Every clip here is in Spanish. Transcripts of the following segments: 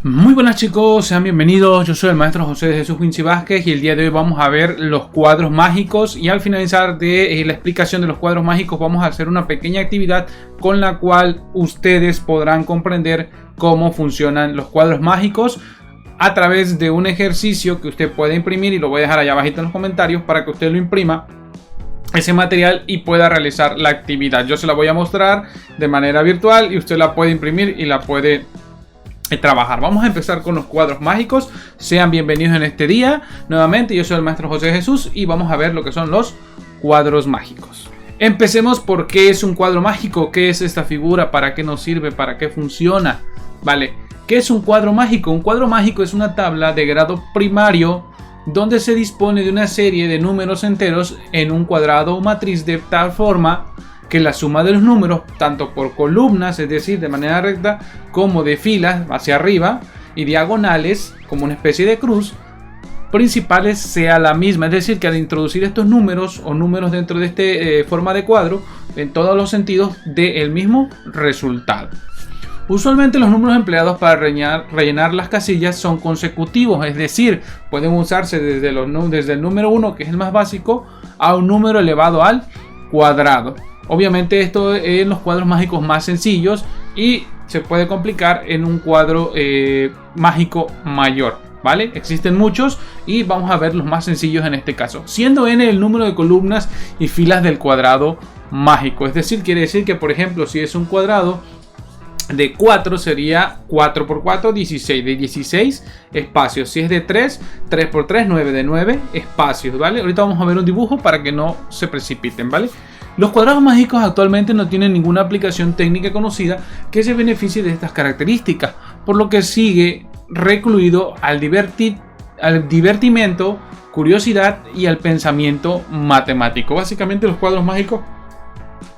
Muy buenas chicos, sean bienvenidos. Yo soy el maestro José de Jesús Vinci Vázquez y el día de hoy vamos a ver los cuadros mágicos, y al finalizar de la explicación de los cuadros mágicos vamos a hacer una pequeña actividad con la cual ustedes podrán comprender cómo funcionan los cuadros mágicos a través de un ejercicio que usted puede imprimir, y lo voy a dejar allá abajito en los comentarios para que usted lo imprima ese material y pueda realizar la actividad. Yo se la voy a mostrar de manera virtual y usted la puede imprimir y la puede trabajar. Vamos a empezar con los cuadros mágicos. Sean bienvenidos en este día. Nuevamente, yo soy el maestro José Jesús y vamos a ver lo que son los cuadros mágicos. Empecemos por qué es un cuadro mágico, qué es esta figura, para qué nos sirve, para qué funciona. Vale, ¿qué es un cuadro mágico? Un cuadro mágico es una tabla de grado primario donde se dispone de una serie de números enteros en un cuadrado o matriz de tal forma que la suma de los números, tanto por columnas, es decir, de manera recta, como de filas hacia arriba, y diagonales, como una especie de cruz, principales, sea la misma. Es decir, que al introducir estos números o números dentro de esta forma de cuadro, en todos los sentidos, dé el mismo resultado. Usualmente los números empleados para rellenar las casillas son consecutivos, es decir, pueden usarse desde el número 1, que es el más básico, a un número elevado al cuadrado. Obviamente esto en los cuadros mágicos más sencillos, y se puede complicar en un cuadro mágico mayor, ¿vale? Existen muchos y vamos a ver los más sencillos en este caso, siendo n el número de columnas y filas del cuadrado mágico. Es decir, quiere decir que, por ejemplo, si es un cuadrado de 4 sería 4 por 4, 16, de 16 espacios. Si es de 3, 3 por 3, 9, de 9 espacios, ¿vale? Ahorita vamos a ver un dibujo para que no se precipiten, ¿vale? Los cuadrados mágicos actualmente no tienen ninguna aplicación técnica conocida que se beneficie de estas características, por lo que sigue recluido al divertimento, curiosidad y al pensamiento matemático. Básicamente los cuadros mágicos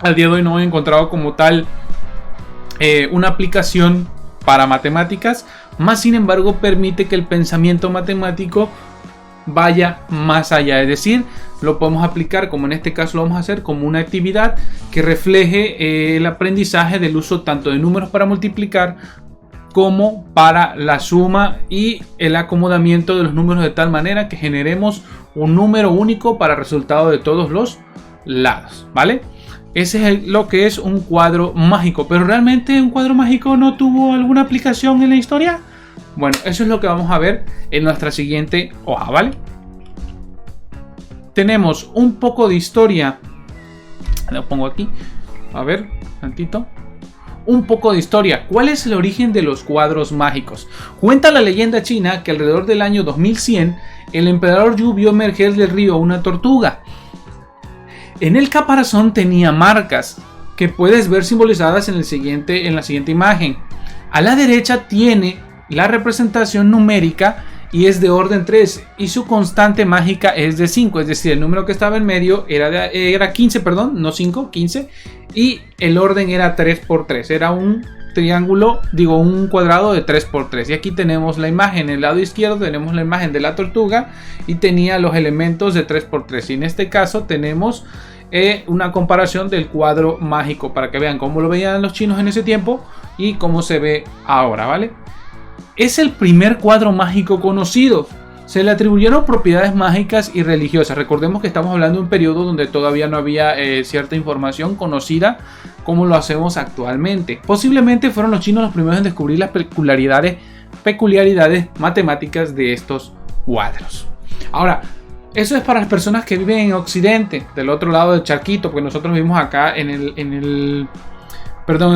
al día de hoy no he encontrado como tal una aplicación para matemáticas, más sin embargo permite que el pensamiento matemático vaya más allá, es decir, lo podemos aplicar, como en este caso lo vamos a hacer, como una actividad que refleje el aprendizaje del uso tanto de números para multiplicar como para la suma y el acomodamiento de los números de tal manera que generemos un número único para resultado de todos los lados, ¿vale? Ese es lo que es un cuadro mágico. Pero ¿realmente un cuadro mágico no tuvo alguna aplicación en la historia? Bueno, eso es lo que vamos a ver en nuestra siguiente hoja, ¿vale? Tenemos un poco de historia. Lo pongo aquí. A ver, tantito. Un poco de historia. ¿Cuál es el origen de los cuadros mágicos? Cuenta la leyenda china que alrededor del año 2100 el emperador Yu vio emerger del río una tortuga. En el caparazón tenía marcas que puedes ver simbolizadas en la siguiente imagen. A la derecha tiene la representación numérica y es de orden 3, y su constante mágica es de 5, es decir, el número que estaba en medio era 15, perdón, no 5, 15, y el orden era 3 por 3, era un triángulo, un cuadrado de 3 por 3. Y aquí tenemos la imagen, en el lado izquierdo tenemos la imagen de la tortuga y tenía los elementos de 3 por 3, y en este caso tenemos una comparación del cuadro mágico para que vean cómo lo veían los chinos en ese tiempo y cómo se ve ahora, ¿vale? Es el primer cuadro mágico conocido. Se le atribuyeron propiedades mágicas y religiosas. Recordemos que estamos hablando de un periodo donde todavía no había cierta información conocida como lo hacemos actualmente. Posiblemente fueron los chinos los primeros en descubrir las peculiaridades matemáticas de estos cuadros. Ahora, eso es para las personas que viven en Occidente, del otro lado del charquito, porque nosotros vivimos acá en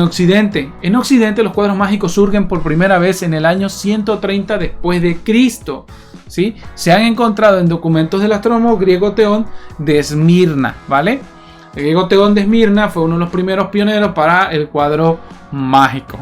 Occidente. En Occidente los cuadros mágicos surgen por primera vez en el año 130 después de Cristo, ¿sí? Se han encontrado en documentos del astrónomo griego Teón de Esmirna, ¿vale? El griego Teón de Esmirna fue uno de los primeros pioneros para el cuadro mágico.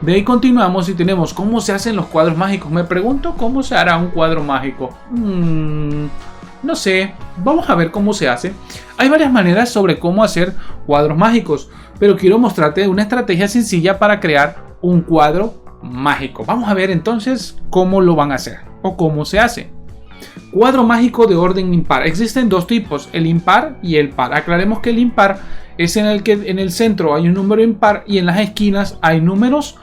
De ahí continuamos y tenemos cómo se hacen los cuadros mágicos. Me pregunto cómo se hará un cuadro mágico. No sé, vamos a ver cómo se hace. Hay varias maneras sobre cómo hacer cuadros mágicos, pero quiero mostrarte una estrategia sencilla para crear un cuadro mágico. Vamos a ver entonces cómo lo van a hacer o cómo se hace. Cuadro mágico de orden impar. Existen dos tipos, el impar y el par. Aclaremos que el impar es en el que en el centro hay un número impar y en las esquinas hay números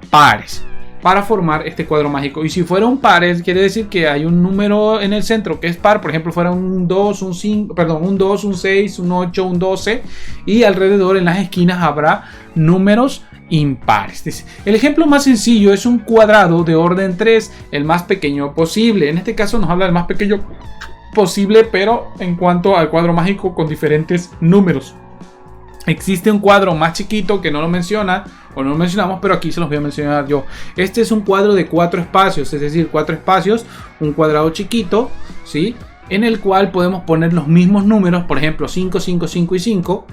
pares. para formar este cuadro mágico. Y si fuera un par, quiere decir que hay un número en el centro que es par. Por ejemplo, fuera un 2, un 5, perdón, un 2, un 6, un 8, un 12, y alrededor en las esquinas habrá números impares. El ejemplo más sencillo es un cuadrado de orden 3, el más pequeño posible. En este caso nos habla del más pequeño posible, pero en cuanto al cuadro mágico con diferentes números. Existe un cuadro más chiquito que no lo menciona o no lo mencionamos, pero aquí se los voy a mencionar yo. Este es un cuadro de 4 espacios, es decir, 4 espacios, un cuadrado chiquito, ¿sí? En el cual podemos poner los mismos números, por ejemplo 5, 5, 5 y 5,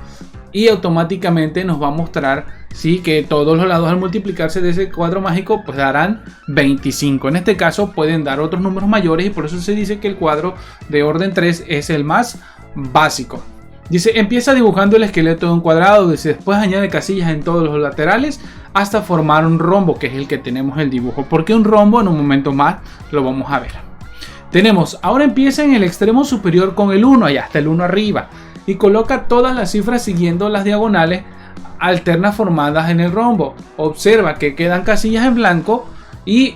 y automáticamente nos va a mostrar, ¿sí?, que todos los lados al multiplicarse de ese cuadro mágico pues darán 25. En este caso pueden dar otros números mayores y por eso se dice que el cuadro de orden 3 es el más básico. Dice, empieza dibujando el esqueleto de un cuadrado, dice, después añade casillas en todos los laterales hasta formar un rombo, que es el que tenemos el dibujo. ¿Por qué un rombo? En un momento más lo vamos a ver. Tenemos, ahora empieza en el extremo superior con el 1, allá hasta el 1 arriba, y coloca todas las cifras siguiendo las diagonales alternas formadas en el rombo. Observa que quedan casillas en blanco y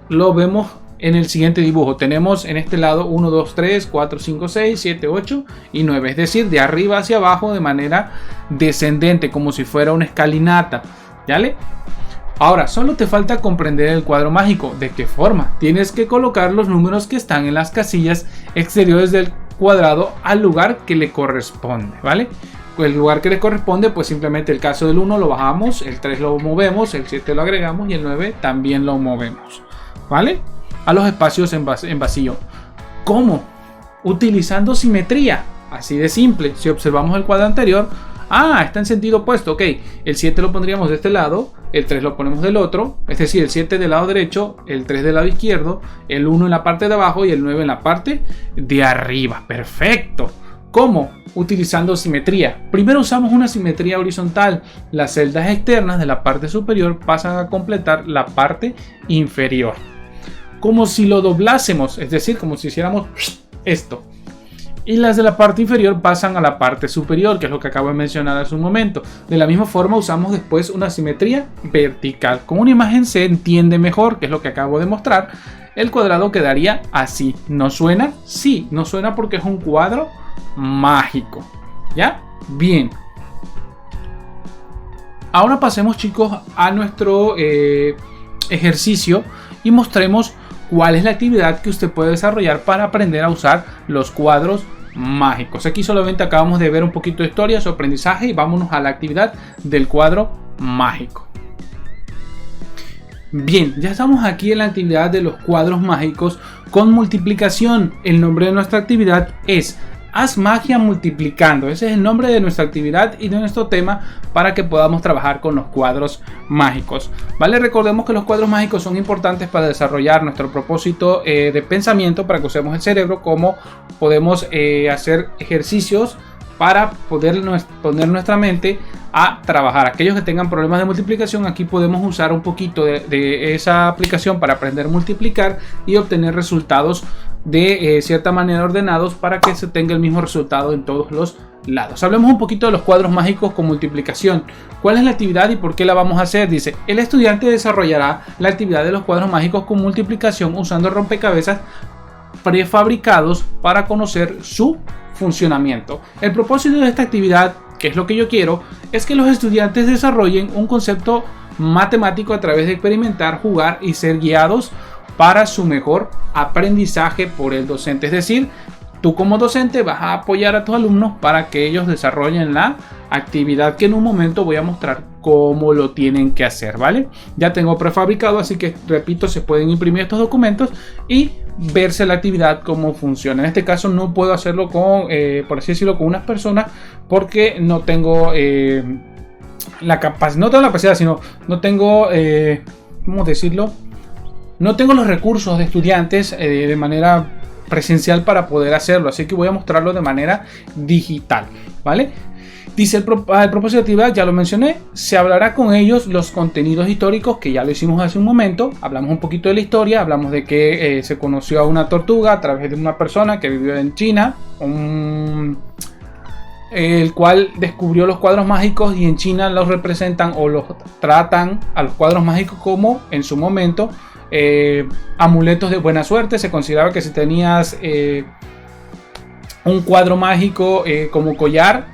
lo vemos en el siguiente dibujo. Tenemos en este lado 1, 2, 3, 4, 5, 6, 7, 8 y 9. Es decir, de arriba hacia abajo de manera descendente, como si fuera una escalinata. ¿Vale? Ahora, solo te falta comprender el cuadro mágico. ¿De qué forma? Tienes que colocar los números que están en las casillas exteriores del cuadrado al lugar que le corresponde. ¿Vale? El lugar que le corresponde, pues simplemente el caso del 1 lo bajamos, el 3 lo movemos, el 7 lo agregamos y el 9 también lo movemos. ¿Vale? A los espacios en vacío. ¿Cómo? Utilizando simetría. Así de simple. Si observamos el cuadro anterior, está en sentido opuesto. Ok, el 7 lo pondríamos de este lado, el 3 lo ponemos del otro, es decir, el 7 del lado derecho, el 3 del lado izquierdo, el 1 en la parte de abajo y el 9 en la parte de arriba. Perfecto. ¿Cómo? Utilizando simetría. Primero usamos una simetría horizontal. Las celdas externas de la parte superior pasan a completar la parte inferior. Como si lo doblásemos, es decir, como si hiciéramos esto. Y las de la parte inferior pasan a la parte superior, que es lo que acabo de mencionar hace un momento. De la misma forma usamos después una simetría vertical. Con una imagen se entiende mejor, que es lo que acabo de mostrar. El cuadrado quedaría así. ¿No suena? Sí, no suena porque es un cuadro mágico. ¿Ya? Bien. Ahora pasemos, chicos, a nuestro ejercicio y mostremos cuál es la actividad que usted puede desarrollar para aprender a usar los cuadros mágicos. Aquí solamente acabamos de ver un poquito de historia, su aprendizaje, y vámonos a la actividad del cuadro mágico. Bien, ya estamos aquí en la actividad de los cuadros mágicos con multiplicación. El nombre de nuestra actividad es Haz magia multiplicando. Ese es el nombre de nuestra actividad y de nuestro tema para que podamos trabajar con los cuadros mágicos. Vale, recordemos que los cuadros mágicos son importantes para desarrollar nuestro propósito de pensamiento, para que usemos el cerebro, como podemos hacer ejercicios para poder poner nuestra mente a trabajar. Aquellos que tengan problemas de multiplicación, aquí podemos usar un poquito de esa aplicación para aprender a multiplicar y obtener resultados de cierta manera ordenados para que se tenga el mismo resultado en todos los lados. Hablemos un poquito de los cuadros mágicos con multiplicación. ¿Cuál es la actividad y por qué la vamos a hacer? Dice, el estudiante desarrollará la actividad de los cuadros mágicos con multiplicación usando rompecabezas prefabricados para conocer su funcionamiento. El propósito de esta actividad, que es lo que yo quiero, es que los estudiantes desarrollen un concepto matemático a través de experimentar, jugar y ser guiados para su mejor aprendizaje por el docente. Es decir, tú como docente vas a apoyar a tus alumnos para que ellos desarrollen la actividad, que en un momento voy a mostrar cómo lo tienen que hacer, ¿vale? Ya tengo prefabricado, así que repito, se pueden imprimir estos documentos y verse la actividad cómo funciona. En este caso no puedo hacerlo con, por así decirlo, con unas personas, porque no tengo la capacidad, no tengo la capacidad, sino no tengo, ¿cómo decirlo? No tengo los recursos de estudiantes de manera presencial para poder hacerlo, así que voy a mostrarlo de manera digital, ¿vale? Dice el propósito de actividad, ya lo mencioné, se hablará con ellos los contenidos históricos, que ya lo hicimos hace un momento. Hablamos un poquito de la historia, hablamos de que se conoció a una tortuga a través de una persona que vivió en China, el cual descubrió los cuadros mágicos, y en China los representan o los tratan a los cuadros mágicos como, en su momento, amuletos de buena suerte. Se consideraba que si tenías un cuadro mágico como collar,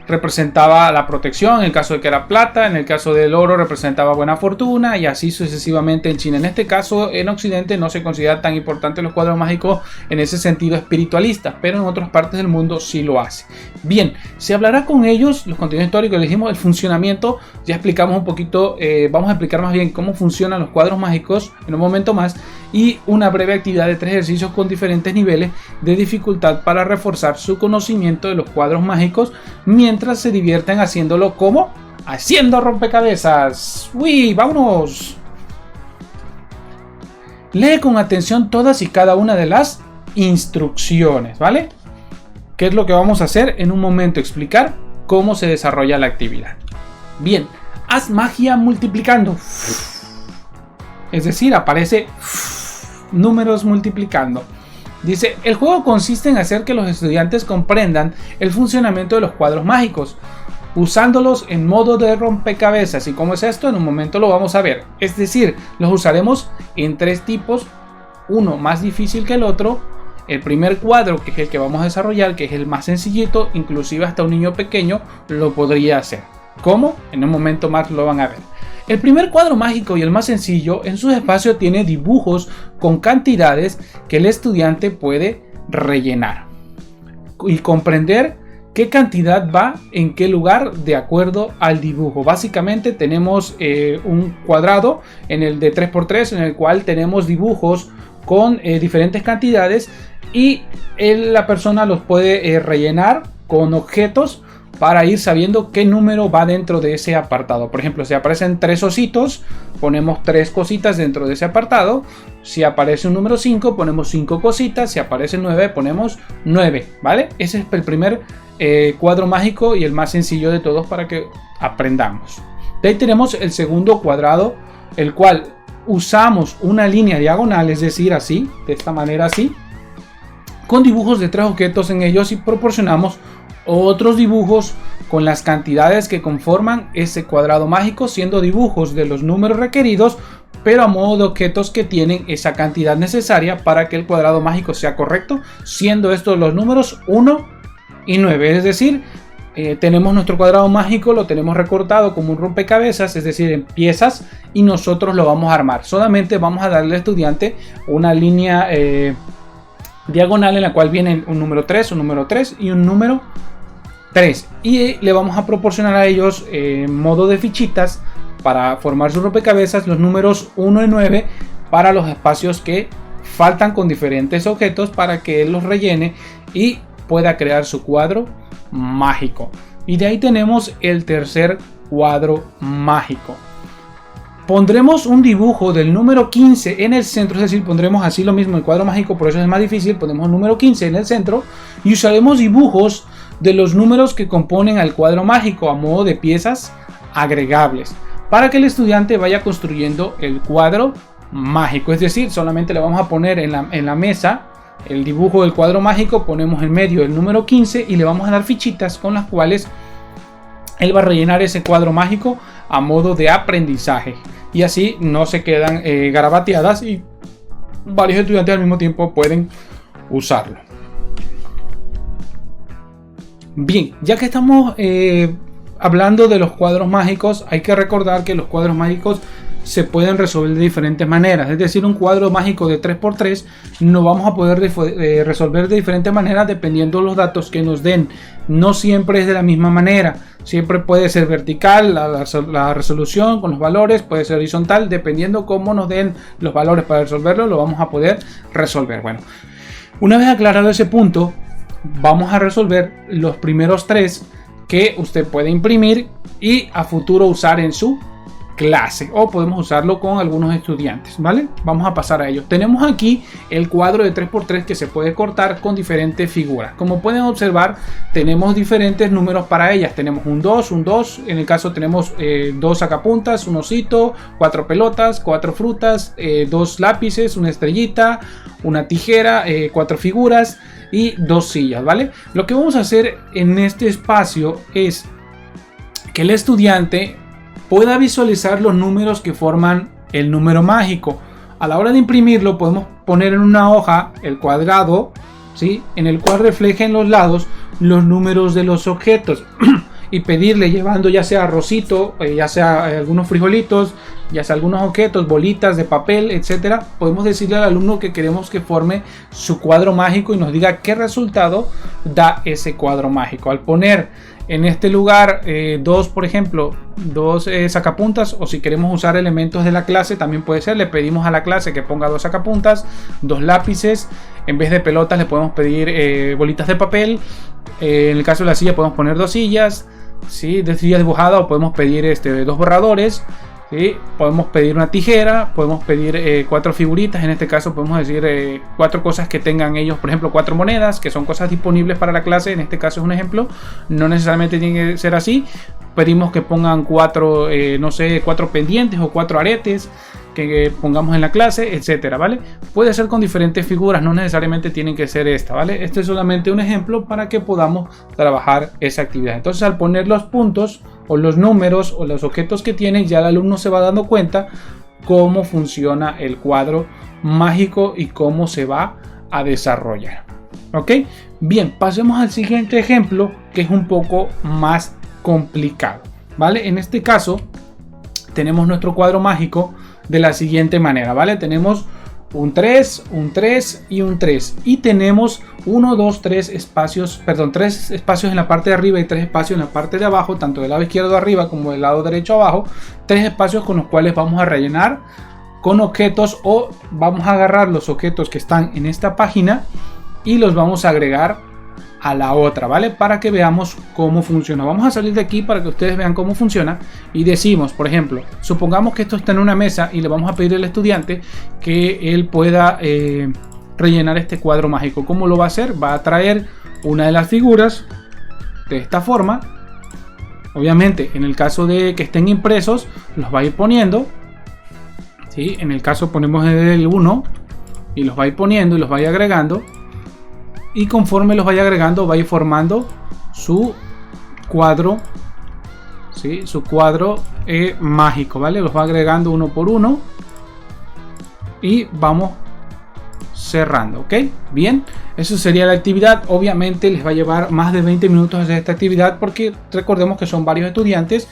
representaba la protección, en el caso de que era plata, en el caso del oro representaba buena fortuna, y así sucesivamente en China. En este caso, en Occidente no se considera tan importante los cuadros mágicos en ese sentido espiritualista, pero en otras partes del mundo sí lo hace. Bien, se hablará con ellos los contenidos históricos, dijimos el funcionamiento, ya explicamos un poquito, vamos a explicar más bien cómo funcionan los cuadros mágicos en un momento más, y una breve actividad de 3 ejercicios con diferentes niveles de dificultad para reforzar su conocimiento de los cuadros mágicos, mientras se divierten haciéndolo como haciendo rompecabezas. ¡Uy! ¡Vámonos! Lee con atención todas y cada una de las instrucciones, ¿vale? ¿Qué es lo que vamos a hacer? En un momento explicar cómo se desarrolla la actividad. Bien, haz magia multiplicando. Es decir, aparece números multiplicando. Dice, el juego consiste en hacer que los estudiantes comprendan el funcionamiento de los cuadros mágicos, usándolos en modo de rompecabezas. ¿Y cómo es esto? En un momento lo vamos a ver. Es decir, los usaremos en 3 tipos, uno más difícil que el otro. El primer cuadro, que es el que vamos a desarrollar, que es el más sencillito, inclusive hasta un niño pequeño lo podría hacer. ¿Cómo? En un momento más lo van a ver. El primer cuadro mágico y el más sencillo, en su espacio tiene dibujos con cantidades que el estudiante puede rellenar y comprender qué cantidad va en qué lugar de acuerdo al dibujo. Básicamente tenemos un cuadrado en el de 3×3 en el cual tenemos dibujos con diferentes cantidades, y la persona los puede rellenar con objetos para ir sabiendo qué número va dentro de ese apartado. Por ejemplo, si aparecen 3 ositos, ponemos 3 cositas dentro de ese apartado. Si aparece un número 5, ponemos 5 cositas. Si aparece 9, ponemos 9, ¿vale? Ese es el primer cuadro mágico y el más sencillo de todos para que aprendamos. De ahí tenemos el segundo cuadrado, el cual usamos una línea diagonal, es decir, así, de esta manera así, con dibujos de 3 objetos en ellos, y proporcionamos otros dibujos con las cantidades que conforman ese cuadrado mágico, siendo dibujos de los números requeridos, pero a modo de objetos que tienen esa cantidad necesaria para que el cuadrado mágico sea correcto, siendo estos los números 1 y 9. Es decir, tenemos nuestro cuadrado mágico, lo tenemos recortado como un rompecabezas, es decir, en piezas, y nosotros lo vamos a armar. Solamente vamos a darle al estudiante una línea diagonal en la cual viene un número 3 y un número 3, y le vamos a proporcionar a ellos modo de fichitas para formar su rompecabezas los números 1 y 9 para los espacios que faltan con diferentes objetos, para que él los rellene y pueda crear su cuadro mágico. Y de ahí tenemos el tercer cuadro mágico. Pondremos un dibujo del número 15 en el centro, es decir, pondremos así lo mismo el cuadro mágico, por eso es más difícil. Ponemos el número 15 en el centro y usaremos dibujos de los números que componen al cuadro mágico a modo de piezas agregables, para que el estudiante vaya construyendo el cuadro mágico. Es decir, solamente le vamos a poner en la mesa el dibujo del cuadro mágico, ponemos en medio el número 15 y le vamos a dar fichitas con las cuales él va a rellenar ese cuadro mágico a modo de aprendizaje, y así no se quedan garabateadas y varios estudiantes al mismo tiempo pueden usarlo. Bien, ya que estamos hablando de los cuadros mágicos, hay que recordar que los cuadros mágicos se pueden resolver de diferentes maneras. Es decir, un cuadro mágico de 3×3 no vamos a poder resolver de diferentes maneras dependiendo de los datos que nos den. No siempre es de la misma manera. Siempre puede ser vertical la resolución con los valores, puede ser horizontal, dependiendo cómo nos den los valores para resolverlo, lo vamos a poder resolver. Bueno, una vez aclarado ese punto, vamos a resolver los primeros 3 que usted puede imprimir y a futuro usar en su clase, o podemos usarlo con algunos estudiantes, ¿vale? Vamos a pasar a ello. Tenemos aquí el cuadro de 3×3 que se puede cortar con diferentes figuras. Como pueden observar, tenemos diferentes números para ellas. Tenemos un 2, en el caso tenemos 2 sacapuntas, un osito, 4 pelotas, 4 frutas, 2 lápices, una estrellita, una tijera, 4 figuras. y 2 sillas, ¿vale? Lo que vamos a hacer en este espacio es que el estudiante pueda visualizar los números que forman el número mágico. A la hora de imprimirlo podemos poner en una hoja el cuadrado, ¿sí?, en el cual refleje en los lados los números de los objetos y pedirle, llevando ya sea arrocito, ya sea algunos frijolitos, ya sea algunos objetos, bolitas de papel, etcétera. Podemos decirle al alumno que queremos que forme su cuadro mágico y nos diga qué resultado da ese cuadro mágico. Al poner en este lugar dos, por ejemplo, dos sacapuntas, o si queremos usar elementos de la clase también puede ser, le pedimos a la clase que ponga 2 sacapuntas, 2 lápices, en vez de pelotas le podemos pedir bolitas de papel, en el caso de la silla podemos poner 2 sillas, ¿sí?, de silla dibujada, o podemos pedir 2 borradores, ¿sí?, podemos pedir una tijera, podemos pedir 4 figuritas, en este caso podemos decir 4 cosas que tengan ellos, por ejemplo 4 monedas, que son cosas disponibles para la clase, en este caso es un ejemplo, no necesariamente tiene que ser así. Pedimos que pongan 4, no sé, 4 pendientes o 4 aretes que pongamos en la clase, etcétera, ¿vale? Puede ser con diferentes figuras, no necesariamente tienen que ser esta, ¿vale? Este es solamente un ejemplo para que podamos trabajar esa actividad. Entonces, al poner los puntos o los números o los objetos que tiene, ya el alumno se va dando cuenta cómo funciona el cuadro mágico y cómo se va a desarrollar. ¿Ok? Bien, pasemos al siguiente ejemplo, que es un poco más complicado, ¿vale? En este caso tenemos nuestro cuadro mágico de la siguiente manera, ¿vale? Tenemos un 3, un 3 y un 3, y tenemos 1, 2, 3 espacios, perdón, 3 espacios en la parte de arriba y 3 espacios en la parte de abajo, tanto del lado izquierdo arriba como del lado derecho abajo, 3 espacios con los cuales vamos a rellenar con objetos, o vamos a agarrar los objetos que están en esta página y los vamos a agregar a la otra, ¿vale? Para que veamos cómo funciona. Vamos a salir de aquí para que ustedes vean cómo funciona y decimos, por ejemplo, supongamos que esto está en una mesa y le vamos a pedir al estudiante que él pueda rellenar este cuadro mágico. ¿Cómo lo va a hacer? Va a traer una de las figuras de esta forma. Obviamente, en el caso de que estén impresos, los va a ir poniendo, ¿sí? En el caso ponemos el 1 y los va a ir poniendo y los va a ir agregando. Y conforme los vaya agregando, va a ir formando su cuadro, ¿sí?, su cuadro mágico, ¿vale? Los va agregando uno por uno y vamos cerrando, ¿ok? Bien, eso sería la actividad. Obviamente les va a llevar más de 20 minutos hacer esta actividad, porque recordemos que son varios estudiantes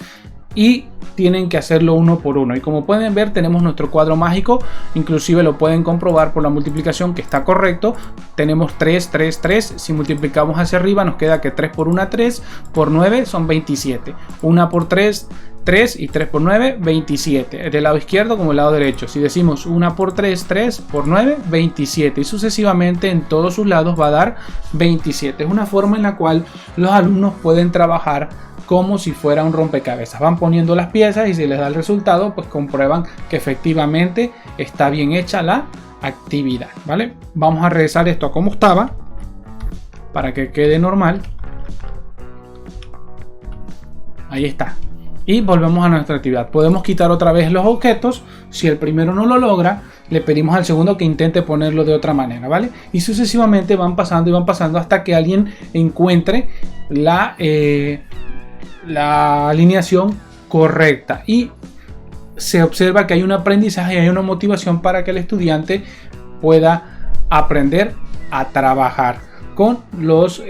y tienen que hacerlo uno por uno. Y como pueden ver, tenemos nuestro cuadro mágico. Inclusive lo pueden comprobar por la multiplicación, que está correcto. Tenemos 3, 3, 3. Si multiplicamos hacia arriba nos queda que 3 por 1, 3 por 9 son 27. 1 por 3, 3, y 3 por 9, 27. Del lado izquierdo como del lado derecho. Si decimos 1 por 3, 3 por 9, 27. Y sucesivamente en todos sus lados va a dar 27. Es una forma en la cual los alumnos pueden trabajar como si fuera un rompecabezas. Van poniendo las piezas y si les da el resultado, pues comprueban que efectivamente está bien hecha la actividad, ¿vale? Vamos a regresar esto a como estaba para que quede normal. Ahí está. Y volvemos a nuestra actividad. Podemos quitar otra vez los objetos. Si el primero no lo logra, le pedimos al segundo que intente ponerlo de otra manera, ¿vale? Y sucesivamente van pasando y van pasando hasta que alguien encuentre la alineación correcta y se observa que hay un aprendizaje y hay una motivación para que el estudiante pueda aprender a trabajar con los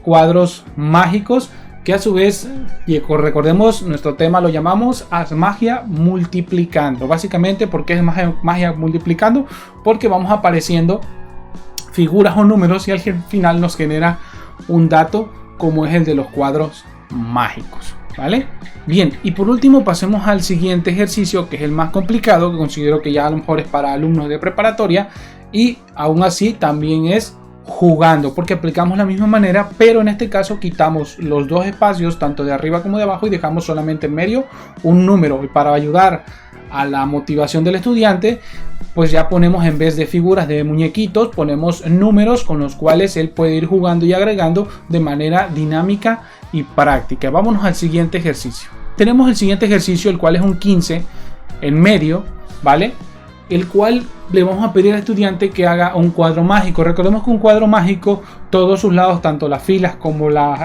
cuadros mágicos, que a su vez, y recordemos, nuestro tema lo llamamos Haz magia multiplicando. Básicamente, ¿por qué es magia multiplicando? Porque vamos apareciendo figuras o números y al final nos genera un dato como es el de los cuadros mágicos, ¿vale? Bien, y por último pasemos al siguiente ejercicio, que es el más complicado, que considero que ya a lo mejor es para alumnos de preparatoria, y aún así también es jugando, porque aplicamos la misma manera, pero en este caso quitamos los dos espacios, tanto de arriba como de abajo, y dejamos solamente en medio un número. Y para ayudar a la motivación del estudiante, pues ya ponemos, en vez de figuras de muñequitos, ponemos números con los cuales él puede ir jugando y agregando de manera dinámica y práctica. Vámonos al siguiente ejercicio. Tenemos el siguiente ejercicio, el cual es un 15 en medio, ¿vale? el cual le vamos a pedir al estudiante que haga un cuadro mágico. Recordemos que un cuadro mágico, todos sus lados, tanto las filas como los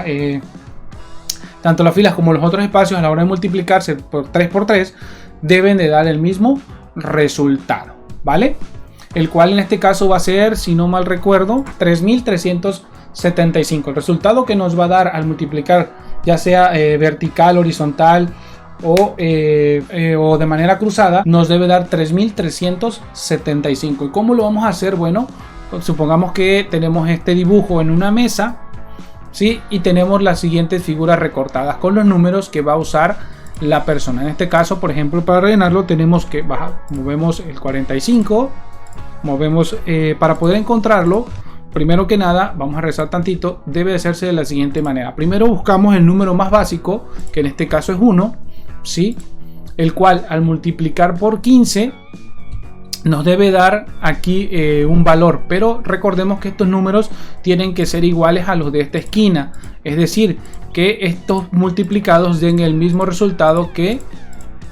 otros espacios, a la hora de multiplicarse por 3 por 3, deben de dar el mismo resultado, ¿vale? El cual en este caso va a ser, si no mal recuerdo, 3375. El resultado que nos va a dar al multiplicar, ya sea vertical, horizontal o de manera cruzada, nos debe dar 3375. ¿Y cómo lo vamos a hacer? Bueno, supongamos que tenemos este dibujo en una mesa, ¿sí? Y tenemos las siguientes figuras recortadas con los números que va a usar la persona. En este caso, por ejemplo, para rellenarlo tenemos que movemos el 45, movemos para poder encontrarlo. Primero que nada, vamos a rezar tantito, debe de hacerse de la siguiente manera. Primero buscamos el número más básico, que en este caso es 1, ¿sí? El cual al multiplicar por 15 nos debe dar aquí un valor, pero recordemos que estos números tienen que ser iguales a los de esta esquina, es decir, que estos multiplicados den el mismo resultado que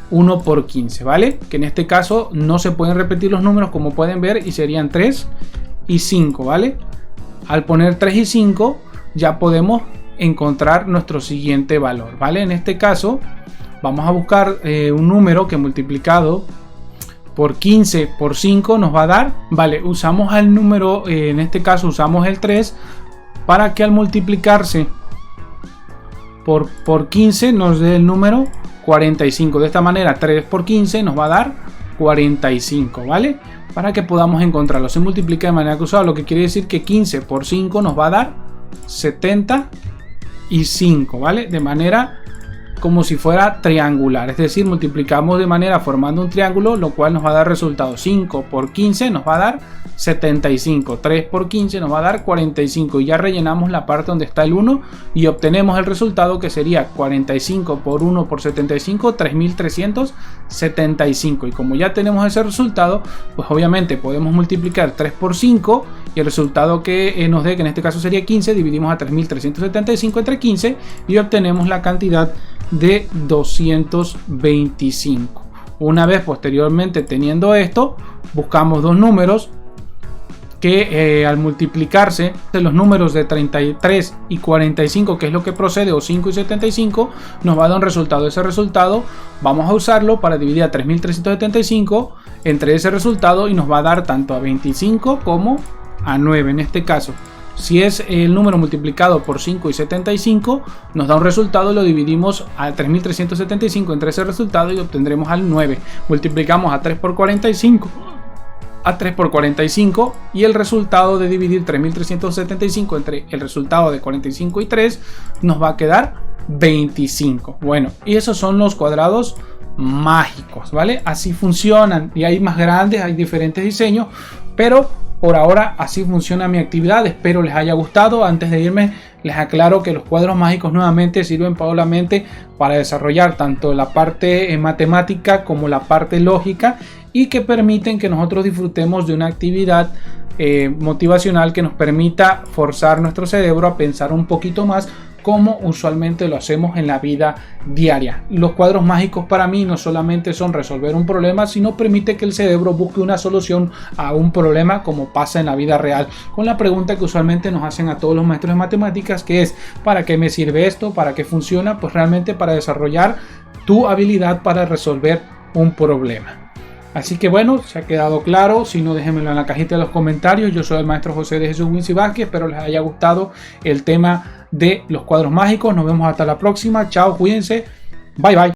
1 por 15, ¿vale? Que en este caso no se pueden repetir los números, como pueden ver, y serían 3 y 5, ¿vale? Al poner 3 y 5 ya podemos encontrar nuestro siguiente valor, ¿vale? En este caso vamos a buscar un número que multiplicado por 15 por 5 nos va a dar, vale, usamos el número, en este caso usamos el 3 para que al multiplicarse por 15 nos dé el número 45. De esta manera 3 por 15 nos va a dar 45, ¿vale? Para que podamos encontrarlo. Se multiplica de manera cruzada, lo que quiere decir que 15 por 5 nos va a dar 75, ¿vale? De manera como si fuera triangular, es decir, multiplicamos de manera formando un triángulo, lo cual nos va a dar resultado. 5 por 15 nos va a dar 75, 3 por 15 nos va a dar 45, y ya rellenamos la parte donde está el 1 y obtenemos el resultado, que sería 45 por 1 por 75, 3375. Y como ya tenemos ese resultado, pues obviamente podemos multiplicar 3 por 5 y el resultado que nos dé, que en este caso sería 15, dividimos a 3375 entre 15 y obtenemos la cantidad de 225. Una vez posteriormente teniendo esto, buscamos dos números que al multiplicarse de los números de 33 y 45, que es lo que procede, o 5 y 75, nos va a dar un resultado. Ese resultado vamos a usarlo para dividir a 3375 entre ese resultado y nos va a dar tanto a 25 como a 9. En este caso, si es el número multiplicado por 5 y 75, nos da un resultado, lo dividimos a 3375 entre ese resultado y obtendremos al 9. Multiplicamos a 3 por 45 y el resultado de dividir 3375 entre el resultado de 45 y 3 nos va a quedar 25. Bueno, y esos son los cuadrados mágicos, ¿vale? Así funcionan, y hay más grandes, hay diferentes diseños, pero por ahora así funciona mi actividad. Espero les haya gustado. Antes de irme, les aclaro que los cuadros mágicos nuevamente sirven solamente para desarrollar tanto la parte matemática como la parte lógica, y que permiten que nosotros disfrutemos de una actividad motivacional que nos permita forzar nuestro cerebro a pensar un poquito más, como usualmente lo hacemos en la vida diaria. Los cuadros mágicos para mí no solamente son resolver un problema, sino permite que el cerebro busque una solución a un problema, como pasa en la vida real, con la pregunta que usualmente nos hacen a todos los maestros de matemáticas, que es: ¿para qué me sirve esto? ¿Para qué funciona? Pues realmente para desarrollar tu habilidad para resolver un problema. Así que bueno, se ha quedado claro. Si no, déjenmelo en la cajita de los comentarios. Yo soy el maestro José de Jesús Wincy Vázquez. Espero les haya gustado el tema de los cuadros mágicos. Nos vemos hasta la próxima. Chao, cuídense. Bye bye.